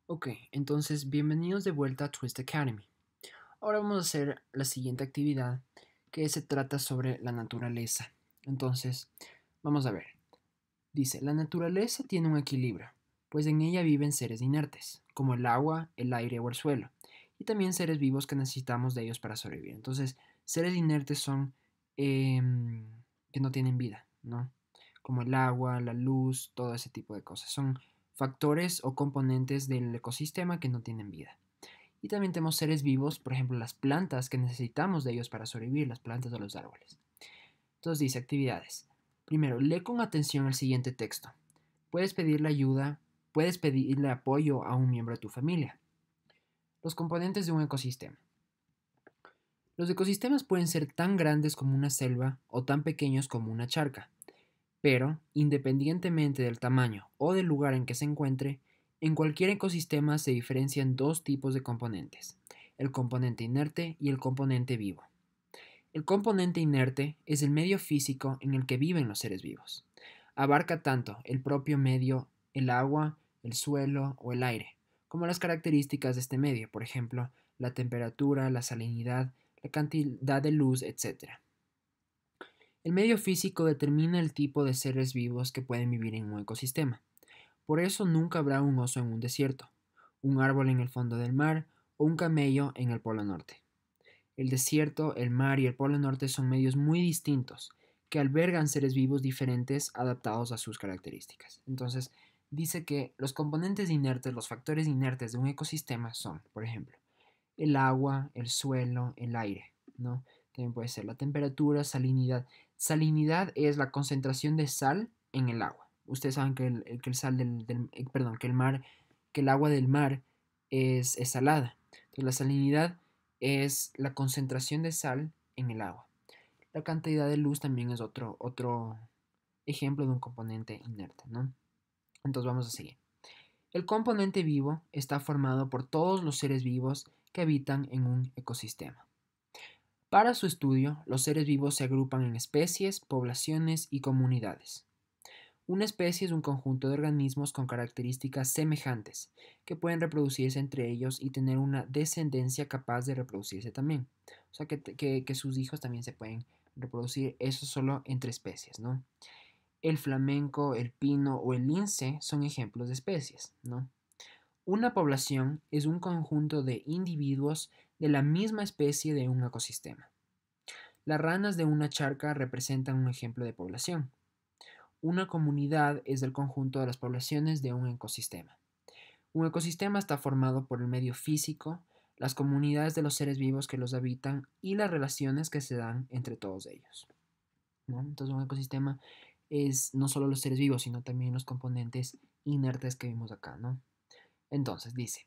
Ok, entonces bienvenidos de vuelta a Twist Academy. Ahora vamos a hacer la siguiente actividad que se trata sobre la naturaleza. Entonces, vamos a ver. Dice, la naturaleza tiene un equilibrio, pues en ella viven seres inertes, como el agua, el aire o el suelo, y también seres vivos que necesitamos de ellos para sobrevivir. Entonces, seres inertes son que no tienen vida, ¿no? Como el agua, la luz, todo ese tipo de cosas. Son factores o componentes del ecosistema que no tienen vida. Y también tenemos seres vivos, por ejemplo, las plantas que necesitamos de ellos para sobrevivir, las plantas o los árboles. Entonces dice actividades. Primero, lee con atención el siguiente texto. Puedes pedirle ayuda, puedes pedirle apoyo a un miembro de tu familia. Los componentes de un ecosistema. Los ecosistemas pueden ser tan grandes como una selva o tan pequeños como una charca, pero, independientemente del tamaño o del lugar en que se encuentre, en cualquier ecosistema se diferencian dos tipos de componentes, el componente inerte y el componente vivo. El componente inerte es el medio físico en el que viven los seres vivos. Abarca tanto el propio medio, el agua, el suelo o el aire, como las características de este medio, por ejemplo, la temperatura, la salinidad, la cantidad de luz, etc. El medio físico determina el tipo de seres vivos que pueden vivir en un ecosistema. Por eso nunca habrá un oso en un desierto, un árbol en el fondo del mar o un camello en el Polo Norte. El desierto, el mar y el Polo Norte son medios muy distintos, que albergan seres vivos diferentes adaptados a sus características. Entonces, dice que los componentes inertes, los factores inertes de un ecosistema son, por ejemplo, el agua, el suelo, el aire, ¿no? También puede ser la temperatura, salinidad. Salinidad es la concentración de sal en el agua. Ustedes saben que que el sal perdón, que el mar, que el agua del mar es salada. Entonces la salinidad es la concentración de sal en el agua. La cantidad de luz también es otro ejemplo de un componente inerte, ¿no? Entonces vamos a seguir. El componente vivo está formado por todos los seres vivos que habitan en un ecosistema. Para su estudio, los seres vivos se agrupan en especies, poblaciones y comunidades. Una especie es un conjunto de organismos con características semejantes, que pueden reproducirse entre ellos y tener una descendencia capaz de reproducirse también. O sea, que sus hijos también se pueden reproducir, eso solo entre especies, ¿no? El flamenco, el pino o el lince son ejemplos de especies, ¿no? Una población es un conjunto de individuos de la misma especie de un ecosistema. Las ranas de una charca representan un ejemplo de población. Una comunidad es el conjunto de las poblaciones de un ecosistema. Un ecosistema está formado por el medio físico, las comunidades de los seres vivos que los habitan y las relaciones que se dan entre todos ellos, ¿no? Entonces un ecosistema es no solo los seres vivos, sino también los componentes inertes que vimos acá, ¿no? Entonces dice,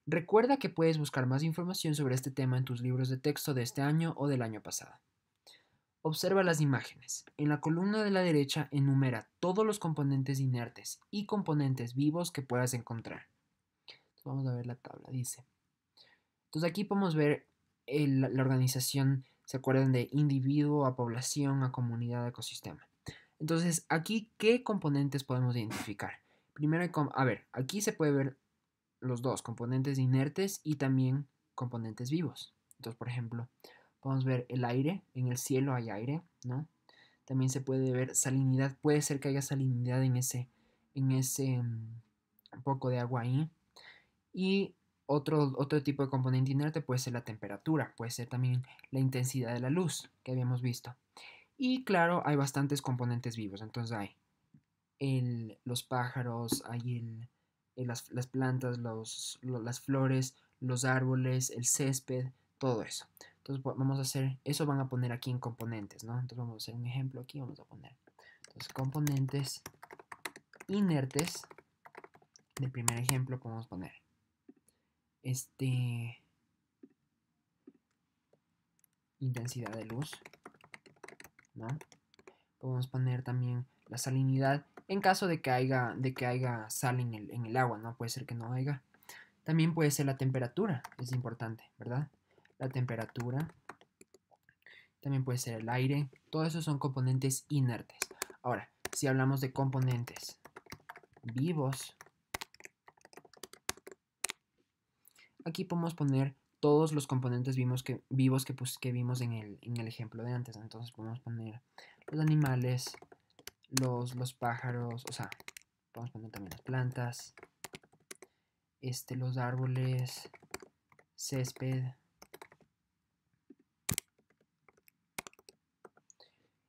recuerda que puedes buscar más información sobre este tema en tus libros de texto de este año o del año pasado. Observa las imágenes. En la columna de la derecha enumera todos los componentes inertes y componentes vivos que puedas encontrar. Entonces, vamos a ver la tabla, dice. Entonces aquí podemos ver la organización, ¿se acuerdan de individuo a población, a comunidad, a ecosistema? Entonces aquí, ¿qué componentes podemos identificar? Primero, a ver, aquí se puede ver los dos, componentes inertes y también componentes vivos. Entonces, por ejemplo, podemos ver el aire, en el cielo hay aire, ¿no? También se puede ver salinidad, puede ser que haya salinidad en ese poco de agua ahí. Y otro tipo de componente inerte puede ser la temperatura, puede ser también la intensidad de la luz que habíamos visto. Y claro, hay bastantes componentes vivos, entonces hay los pájaros, hay las plantas, las flores, los árboles, el césped, todo eso. Entonces vamos a hacer, eso van a poner aquí en componentes, ¿no? Entonces vamos a hacer un ejemplo aquí, vamos a poner. Entonces componentes inertes, del primer ejemplo podemos poner este intensidad de luz, ¿no? Podemos poner también la salinidad en caso de que haya sal en el agua, ¿no? Puede ser que no haya. También puede ser la temperatura, es importante, ¿verdad? La temperatura, también puede ser el aire, todos esos son componentes inertes. Ahora, si hablamos de componentes vivos, aquí podemos poner todos los componentes vivos que vimos en el ejemplo de antes. Entonces podemos poner los animales, los pájaros, o sea, podemos poner también las plantas, los árboles, césped.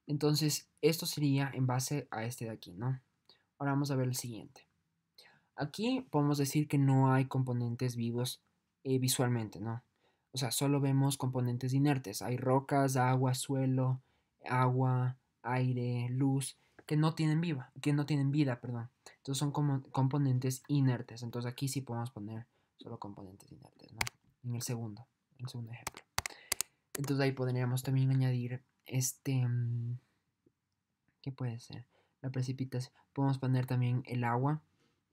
Entonces, esto sería en base a este de aquí, ¿no? Ahora vamos a ver el siguiente. Aquí podemos decir que no hay componentes vivos visualmente, ¿no? O sea, solo vemos componentes inertes. Hay rocas, agua, suelo, agua, aire, luz, que no tienen vida, perdón. Entonces son como componentes inertes. Entonces aquí sí podemos poner solo componentes inertes, ¿no? En el segundo ejemplo. Entonces ahí podríamos también añadir ¿qué puede ser? La precipitación. Podemos poner también el agua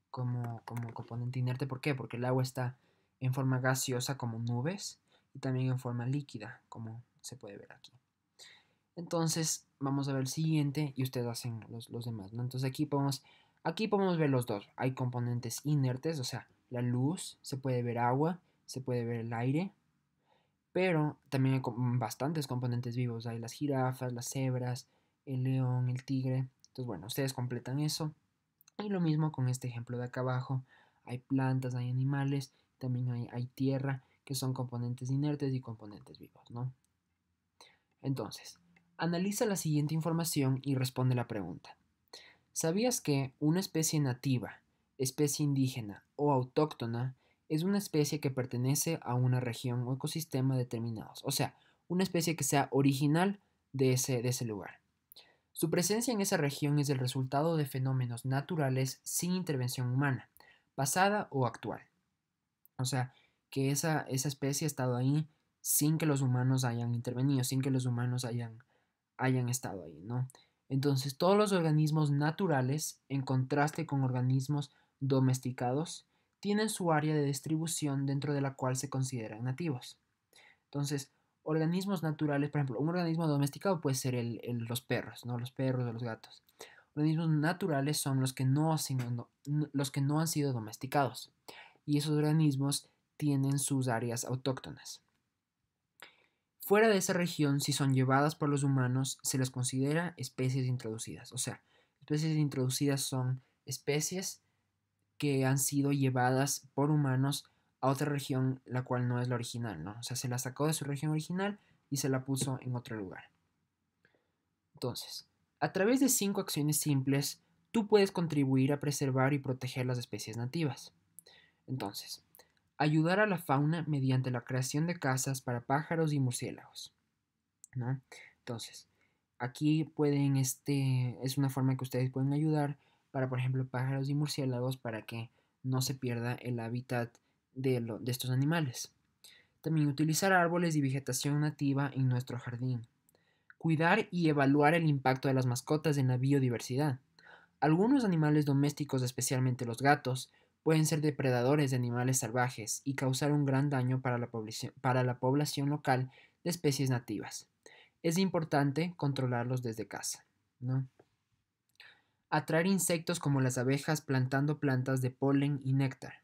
como componente inerte. ¿Por qué? Porque el agua está en forma gaseosa como nubes y también en forma líquida, como se puede ver aquí. Entonces, vamos a ver el siguiente y ustedes hacen los demás, ¿no? Entonces aquí podemos ver los dos. Hay componentes inertes, o sea, la luz, se puede ver agua, se puede ver el aire, pero también hay bastantes componentes vivos. Hay las jirafas, las cebras, el león, el tigre. Entonces, bueno, ustedes completan eso. Y lo mismo con este ejemplo de acá abajo. Hay plantas, hay animales, también hay tierra, que son componentes inertes y componentes vivos, ¿no? Entonces, analiza la siguiente información y responde la pregunta. ¿Sabías que una especie nativa, especie indígena o autóctona es una especie que pertenece a una región o ecosistema determinados? O sea, una especie que sea original de ese lugar. Su presencia en esa región es el resultado de fenómenos naturales sin intervención humana, pasada o actual. O sea, que esa especie ha estado ahí sin que los humanos hayan intervenido, sin que los humanos hayan estado ahí, ¿no? Entonces, todos los organismos naturales, en contraste con organismos domesticados, tienen su área de distribución dentro de la cual se consideran nativos. Entonces, organismos naturales, por ejemplo, un organismo domesticado puede ser los perros, ¿no? Los perros o los gatos. Organismos naturales son los que no han sido domesticados. Y esos organismos tienen sus áreas autóctonas. Fuera de esa región, si son llevadas por los humanos, se les considera especies introducidas. O sea, especies introducidas son especies que han sido llevadas por humanos a otra región, la cual no es la original, ¿no? O sea, se la sacó de su región original y se la puso en otro lugar. Entonces, a través de 5 acciones simples, tú puedes contribuir a preservar y proteger las especies nativas. Entonces, ayudar a la fauna mediante la creación de casas para pájaros y murciélagos, ¿no? Entonces, aquí es una forma que ustedes pueden ayudar para, por ejemplo, pájaros y murciélagos para que no se pierda el hábitat de estos animales. También utilizar árboles y vegetación nativa en nuestro jardín. Cuidar y evaluar el impacto de las mascotas en la biodiversidad. Algunos animales domésticos, especialmente los gatos, pueden ser depredadores de animales salvajes y causar un gran daño para la población local de especies nativas. Es importante controlarlos desde casa, ¿no? Atraer insectos como las abejas plantando plantas de polen y néctar.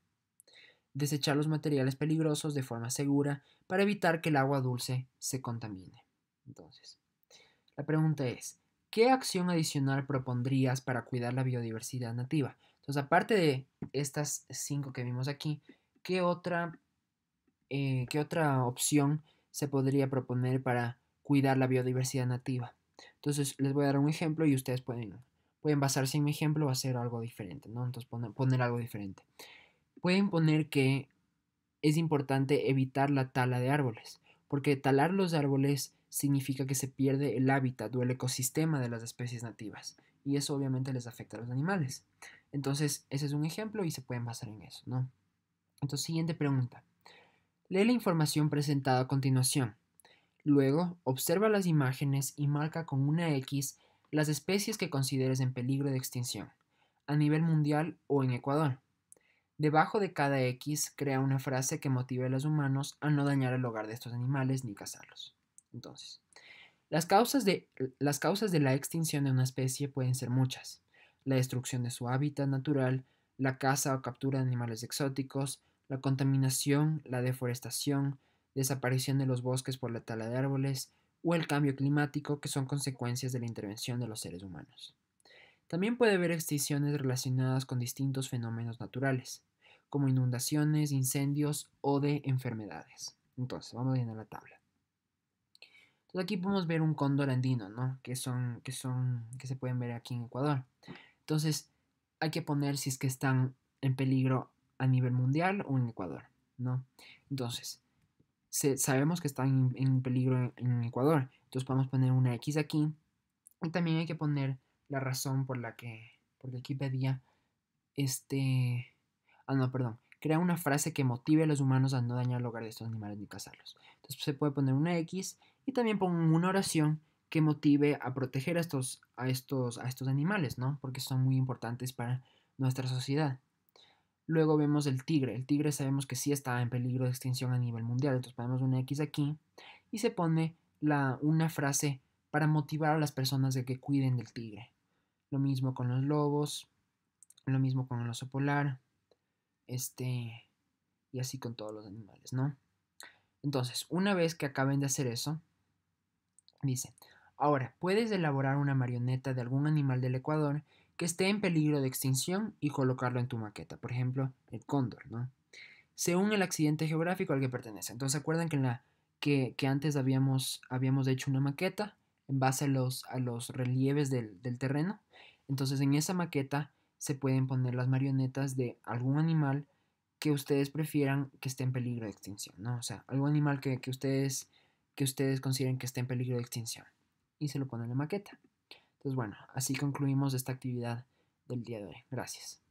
Desechar los materiales peligrosos de forma segura para evitar que el agua dulce se contamine. Entonces, la pregunta es, ¿qué acción adicional propondrías para cuidar la biodiversidad nativa? Entonces, aparte de estas 5 que vimos aquí, qué otra opción se podría proponer para cuidar la biodiversidad nativa? Entonces, les voy a dar un ejemplo y ustedes pueden basarse en mi ejemplo o hacer algo diferente, ¿no? Entonces, poner algo diferente. Pueden poner que es importante evitar la tala de árboles, porque talar los árboles significa que se pierde el hábitat o el ecosistema de las especies nativas, y eso obviamente les afecta a los animales. Entonces, ese es un ejemplo y se pueden basar en eso, ¿no? Entonces, siguiente pregunta. Lee la información presentada a continuación. Luego, observa las imágenes y marca con una X las especies que consideres en peligro de extinción, a nivel mundial o en Ecuador. Debajo de cada X crea una frase que motive a los humanos a no dañar el hogar de estos animales ni cazarlos. Entonces, las causas de la extinción de una especie pueden ser muchas. La destrucción de su hábitat natural, la caza o captura de animales exóticos, la contaminación, la deforestación, desaparición de los bosques por la tala de árboles o el cambio climático, que son consecuencias de la intervención de los seres humanos. También puede haber extinciones relacionadas con distintos fenómenos naturales, como inundaciones, incendios o de enfermedades. Entonces, vamos a llenar la tabla. Entonces aquí podemos ver un cóndor andino, ¿no? Que se pueden ver aquí en Ecuador. Entonces, hay que poner si es que están en peligro a nivel mundial o en Ecuador, ¿no? Entonces, sabemos que están en peligro en Ecuador, entonces podemos poner una X aquí y también hay que poner la razón porque aquí pedía no, perdón, crea una frase que motive a los humanos a no dañar el hogar de estos animales ni cazarlos. Entonces se puede poner una X y también pongo una oración que motive a proteger a estos animales, ¿no? Porque son muy importantes para nuestra sociedad. Luego vemos el tigre. El tigre sabemos que sí está en peligro de extinción a nivel mundial. Entonces ponemos una X aquí y se pone una frase para motivar a las personas de que cuiden del tigre. Lo mismo con los lobos, lo mismo con el oso polar, y así con todos los animales, ¿no? Entonces, una vez que acaben de hacer eso, dice, ahora puedes elaborar una marioneta de algún animal del Ecuador que esté en peligro de extinción y colocarlo en tu maqueta. Por ejemplo, el cóndor, ¿no? Según el accidente geográfico al que pertenece. Entonces, ¿acuerdan que antes habíamos hecho una maqueta en base a los relieves del terreno? Entonces, en esa maqueta se pueden poner las marionetas de algún animal que ustedes prefieran que esté en peligro de extinción, ¿no? O sea, algún animal que ustedes consideren que esté en peligro de extinción. Y se lo ponen en la maqueta. Entonces, bueno, así concluimos esta actividad del día de hoy. Gracias.